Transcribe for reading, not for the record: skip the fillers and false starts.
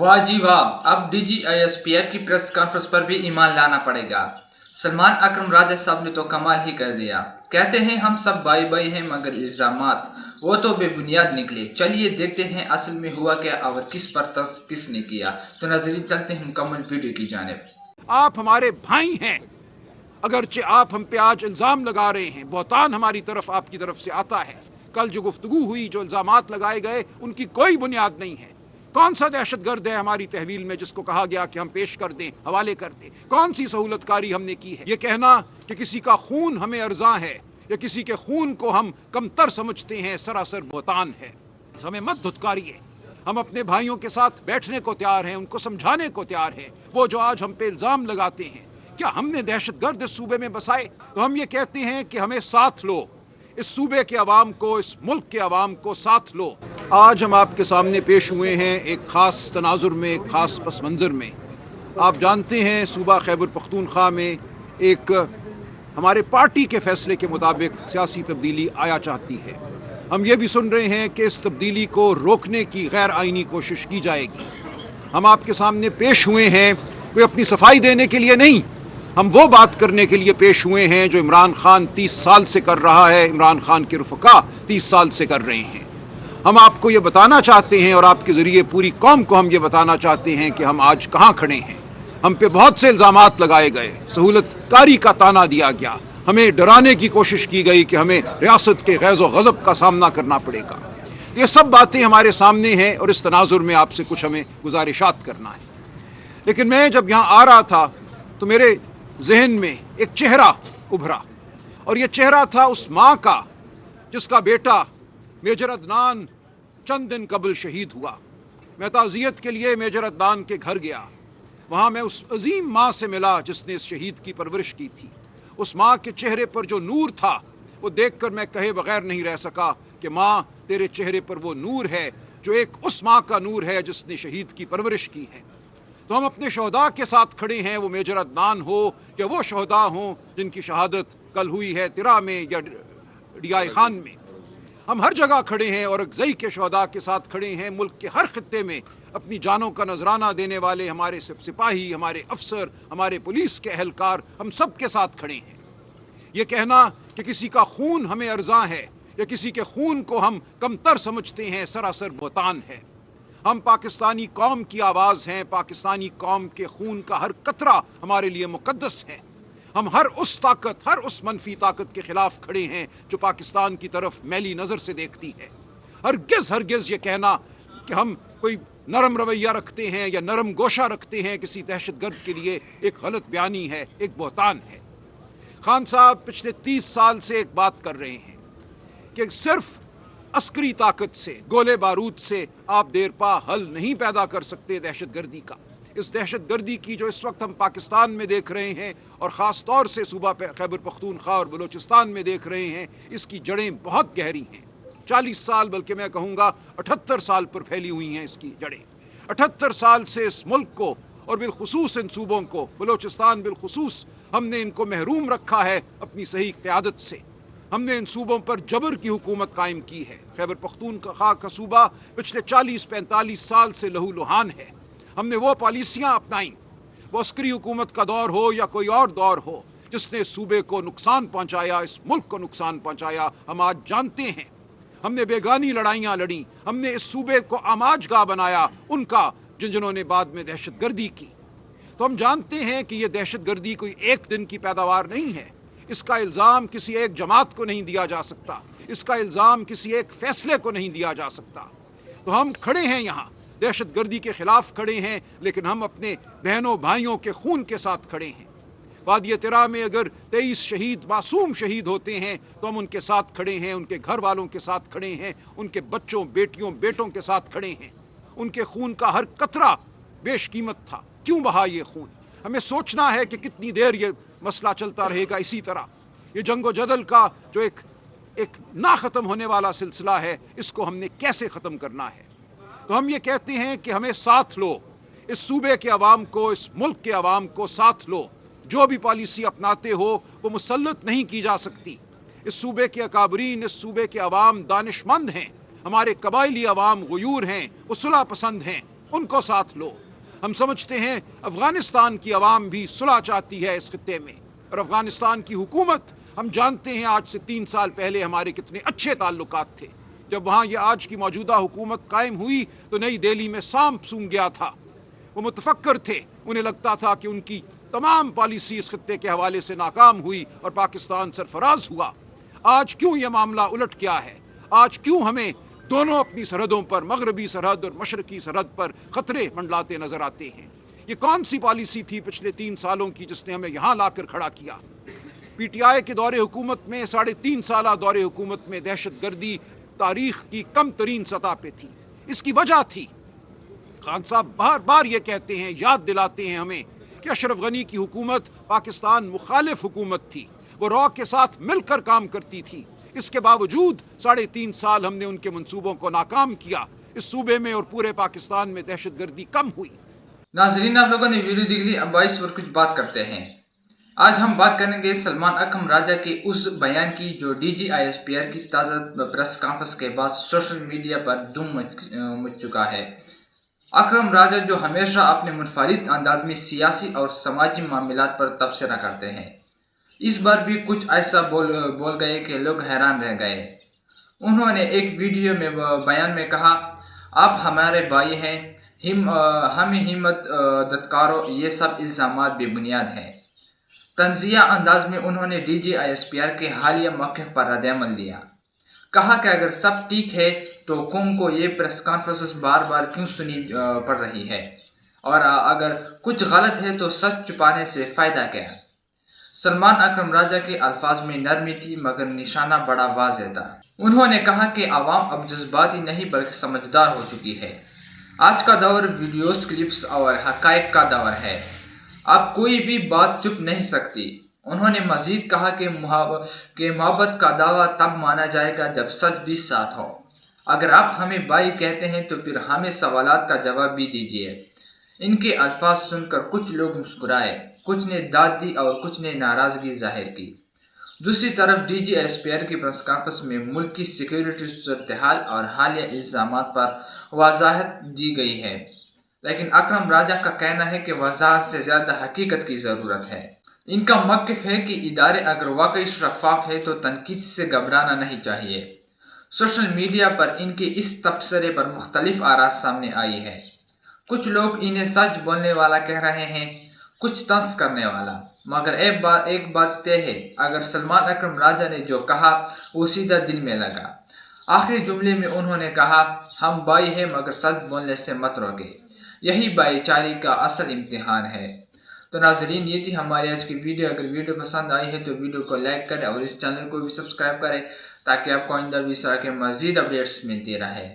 वाह जी वाह, अब DGISPF की प्रेस कॉन्फ्रेंस पर भी ईमान लाना पड़ेगा। सलमान अकरम राजा साहब ने तो कमाल ही कर दिया। कहते हैं हम सब भाई भाई हैं, मगर इल्जामात वो तो बेबुनियाद निकले। चलिए देखते हैं असल में हुआ क्या और किस पर तंज किसने किया। तो नाज़रीन चलते हैं मुकम्मल वीडियो की जानिब। आप हमारे भाई हैं, अगरचे आप हम पे आज इल्ज़ाम लगा रहे हैं, बहतान हमारी तरफ आपकी तरफ से आता है। कल जो गुफ्तगू हुई, जो इल्ज़ामात लगाए गए, उनकी कोई बुनियाद नहीं है। कौन सा दहशतगर्द है हमारी तहवील में जिसको कहा गया कि हम पेश कर दें, हवाले कर दें? कौन सी सहूलतकारी हमने की है? ये कहना कि किसी का खून हमें अर्जा है या किसी के खून को हम कमतर समझते हैं, सरासर बहतान है। हमें मत धुतकारिए। हम अपने भाइयों के साथ बैठने को तैयार हैं, उनको समझाने को तैयार हैं। वो जो आज हम पे इल्ज़ाम लगाते हैं, क्या हमने दहशतगर्द इस सूबे में बसाए? तो हम ये कहते हैं कि हमें साथ लो, इस सूबे के अवाम को, इस मुल्क के अवाम को साथ लो। आज हम आपके सामने पेश हुए हैं एक ख़ास तनाजुर में, एक ख़ास पस मंज़र में। आप जानते हैं सूबा खैबर पख्तूनख्वा में एक हमारे पार्टी के फ़ैसले के मुताबिक सियासी तब्दीली आया चाहती है। हम ये भी सुन रहे हैं कि इस तब्दीली को रोकने की गैर आइनी कोशिश की जाएगी। हम आपके सामने पेश हुए हैं कोई अपनी सफाई देने के लिए नहीं, हम वो बात करने के लिए पेश हुए हैं जो इमरान खान 30 साल से कर रहा है, इमरान खान के रुफ़का 30 साल से कर रहे हैं। हम आपको ये बताना चाहते हैं और आपके ज़रिए पूरी कौम को हम ये बताना चाहते हैं कि हम आज कहाँ खड़े हैं। हम पे बहुत से इल्ज़ामात लगाए गए, सहूलतकारी का ताना दिया गया, हमें डराने की कोशिश की गई कि हमें रियासत के गैज़ व गज़ब का सामना करना पड़ेगा। ये सब बातें हमारे सामने हैं और इस तनाजुर में आपसे कुछ हमें गुजारिशात करना है। लेकिन मैं जब यहाँ आ रहा था तो मेरे जहन में एक चेहरा उभरा, और ये चेहरा था उस माँ का जिसका बेटा मेजर अदनान चंद दिन कबल शहीद हुआ। मैं ताज़ियत के लिए मेजर अदनान के घर गया। वहाँ मैं उस अजीम माँ से मिला जिसने इस शहीद की परवरिश की थी। उस माँ के चेहरे पर जो नूर था वो देखकर मैं कहे बगैर नहीं रह सका कि माँ, तेरे चेहरे पर वो नूर है जो एक उस माँ का नूर है जिसने शहीद की परवरिश की है। तो हम अपने शहदा के साथ खड़े हैं, वो मेजर अदनान हो या वो शहदा हों जिनकी शहादत कल हुई है तिरा में या डियाई खान में। हम हर जगह खड़े हैं और अगज़ई के शहदा के साथ खड़े हैं। मुल्क के हर खित्ते में अपनी जानों का नजराना देने वाले हमारे सिपाही, हमारे अफसर, हमारे पुलिस के अहलकार, हम सब के साथ खड़े हैं। ये कहना कि किसी का खून हमें अर्जा है या किसी के खून को हम कमतर समझते हैं, सरासर बहतान है। हम पाकिस्तानी कौम की आवाज़ हैं, पाकिस्तानी कौम के खून का हर कतरा हमारे लिए मुकद्दस है। हम हर उस ताकत, हर उस मनफी ताकत के ख़िलाफ़ खड़े हैं जो पाकिस्तान की तरफ मैली नज़र से देखती है। हरगिज़ ये कहना कि हम कोई नरम रवैया रखते हैं या नरम गोशा रखते हैं किसी दहशतगर्द के लिए एक गलत बयानी है, एक बहतान है। खान साहब पिछले 30 साल से एक बात कर रहे हैं कि सिर्फ अस्करी ताकत से, गोले बारूद से आप देरपा हल नहीं पैदा कर सकते दहशतगर्दी का। इस दहशतगर्दी की जो इस वक्त हम पाकिस्तान में देख रहे हैं और ख़ास तौर से सूबा खैबर पख्तूनख्वा और बलूचिस्तान में देख रहे हैं, इसकी जड़ें बहुत गहरी हैं। 40 साल, बल्कि मैं कहूँगा 78 साल पर फैली हुई हैं इसकी जड़ें। 78 साल से इस मुल्क को और बिलखुसूस इन सूबों को, बलूचिस्तान बिलखुसूस, हमने इनको महरूम रखा है अपनी सही क़यादत से। हमने इन सूबों पर जबर की हुकूमत कायम की है। खैबर पख्तूनख्वा का सूबा पिछले 40-45 साल से लहू लुहान है। हमने वो पॉलिसियाँ अपनाई, वो अस्करी हुकूमत का दौर हो या कोई और दौर हो, जिसने इस सूबे को नुकसान पहुँचाया, इस मुल्क को नुकसान पहुँचाया, हम आज जानते हैं। हमने बेगानी लड़ाइयाँ लड़ी, हमने इस सूबे को आमाजगाह बनाया उनका जिन्होंने बाद में दहशतगर्दी की। तो हम जानते हैं कि ये दहशतगर्दी कोई एक दिन की पैदावार नहीं है। इसका इल्ज़ाम किसी एक जमात को नहीं दिया जा सकता, इसका इल्ज़ाम किसी एक फ़ैसले को नहीं दिया जा सकता। तो हम खड़े हैं यहाँ, दहशतगर्दी के ख़िलाफ़ खड़े हैं, लेकिन हम अपने बहनों भाइयों के खून के साथ खड़े हैं। वादी तिरा में अगर 23 शहीद, मासूम शहीद होते हैं तो हम उनके साथ खड़े हैं, उनके घर वालों के साथ खड़े हैं, उनके बच्चों, बेटियों, बेटों के साथ खड़े हैं। उनके खून का हर कतरा बेशकीमत था। क्यों बहा ये खून? हमें सोचना है कि कितनी देर ये मसला चलता रहेगा इसी तरह। ये जंगो जदल का जो एक ना ख़त्म होने वाला सिलसिला है, इसको हमने कैसे ख़त्म करना है? तो हम ये कहते हैं कि हमें साथ लो, इस सूबे के अवाम को, इस मुल्क के अवाम को साथ लो। जो भी पॉलिसी अपनाते हो वो मुसल्लत नहीं की जा सकती। इस सूबे के अकाबरीन, इस सूबे के अवाम दानिशमंद हैं, हमारे कबायली अवाम गुयूर हैं, वो सुलह पसंद हैं। ان کو ساتھ لو۔ ہم سمجھتے ہیں افغانستان کی عوام بھی صلح چاہتی ہے اس خطے میں، اور افغانستان کی حکومت، ہم جانتے ہیں آج سے 3 سال پہلے ہمارے کتنے اچھے تعلقات تھے۔ جب وہاں یہ آج کی موجودہ حکومت قائم ہوئی تو نئی دہلی میں سانپ سونگ گیا تھا۔ وہ متفکر تھے، انہیں لگتا تھا کہ ان کی تمام پالیسی اس خطے کے حوالے سے ناکام ہوئی اور پاکستان سرفراز ہوا۔ آج کیوں یہ معاملہ الٹ گیا ہے؟ آج کیوں ہمیں دونوں اپنی سرحدوں پر، مغربی سرحد اور مشرقی سرحد پر خطرے منڈلاتے نظر آتے ہیں؟ یہ کون سی پالیسی تھی پچھلے 3 سالوں کی جس نے ہمیں یہاں لا کر کھڑا کیا؟ پی ٹی آئی کے دور حکومت میں، 3.5 سالہ دور حکومت میں دہشت گردی تاریخ کی کم ترین سطح پہ تھی۔ اس کی وجہ تھی، خان صاحب بار بار یہ کہتے ہیں، یاد دلاتے ہیں ہمیں کہ اشرف غنی کی حکومت پاکستان مخالف حکومت تھی، وہ را کے ساتھ مل کر کام کرتی تھی۔ اس کے باوجود 3.5 سال ہم نے ان کے منصوبوں کو ناکام کیا، اس صوبے میں اور پورے پاکستان میں دہشت گردی کم ہوئی۔ ناظرین، آپ لوگوں نے ویڈیو دیکھ لی، اب اس پر کچھ بات کرتے ہیں۔ آج ہم بات کریں گے سلمان اکرم راجہ کے اس بیان کی جو D G I S P R کی تازہ پریس کانفرنس کے بعد سوشل میڈیا پر دھوم مچ چکا ہے۔ اکرم راجہ جو ہمیشہ اپنے منفرد انداز میں سیاسی اور سماجی معاملات پر تبصرہ کرتے ہیں، اس بار بھی کچھ ایسا بول گئے کہ لوگ حیران رہ گئے۔ انہوں نے ایک ویڈیو میں بیان میں کہا، آپ ہمارے بھائی ہیں، ہم ہمت دتکاروں، یہ سب الزامات بے بنیاد ہیں۔ طنزیہ انداز میں انہوں نے D G I S P R کے حالیہ موقف پر رد عمل دیا۔ کہا کہ اگر سب ٹھیک ہے تو قوم کو یہ پریس کانفرنس بار بار کیوں سنی پڑ رہی ہے، اور اگر کچھ غلط ہے تو سچ چھپانے سے فائدہ کیا؟ سلمان اکرم راجہ کے الفاظ میں نرمی تھی مگر نشانہ بڑا واضح تھا۔ انہوں نے کہا کہ عوام اب جذباتی نہیں بلکہ سمجھدار ہو چکی ہے۔ آج کا دور ویڈیوز، کلپس اور حقائق کا دور ہے، اب کوئی بھی بات چھپ نہیں سکتی۔ انہوں نے مزید کہا کہ محبت کا دعویٰ تب مانا جائے گا جب سچ بھی ساتھ ہو۔ اگر آپ ہمیں بھائی کہتے ہیں تو پھر ہمیں سوالات کا جواب بھی دیجیے۔ ان کے الفاظ سن کر کچھ لوگ مسکرائے، کچھ نے داد دی اور کچھ نے ناراضگی ظاہر کی۔ دوسری طرف D G S P R کی پریس کانفرنس میں ملک کی سیکیورٹی صورتحال اور حالیہ الزامات پر وضاحت دی گئی ہے، لیکن اکرم راجہ کا کہنا ہے کہ وضاحت سے زیادہ حقیقت کی ضرورت ہے۔ ان کا موقف ہے کہ ادارے اگر واقعی شفاف ہے تو تنقید سے گھبرانا نہیں چاہیے۔ سوشل میڈیا پر ان کے اس تبصرے پر مختلف آراء سامنے آئی ہے۔ کچھ لوگ انہیں سچ بولنے والا کہہ رہے ہیں، کچھ طنز کرنے والا، مگر ایک بات طے ہے، اگر سلمان اکرم راجہ نے جو کہا وہ سیدھا دل میں لگا۔ آخری جملے میں انہوں نے کہا، ہم بھائی ہیں مگر سچ بولنے سے مت روکے، یہی بھائی چارے کا اصل امتحان ہے۔ تو ناظرین، یہ تھی ہماری آج کی ویڈیو۔ اگر ویڈیو پسند آئی ہے تو ویڈیو کو لائک کریں اور اس چینل کو بھی سبسکرائب کریں تاکہ آپ کو آئندہ بھی اس طرح کے مزید اپڈیٹس ملتی رہے۔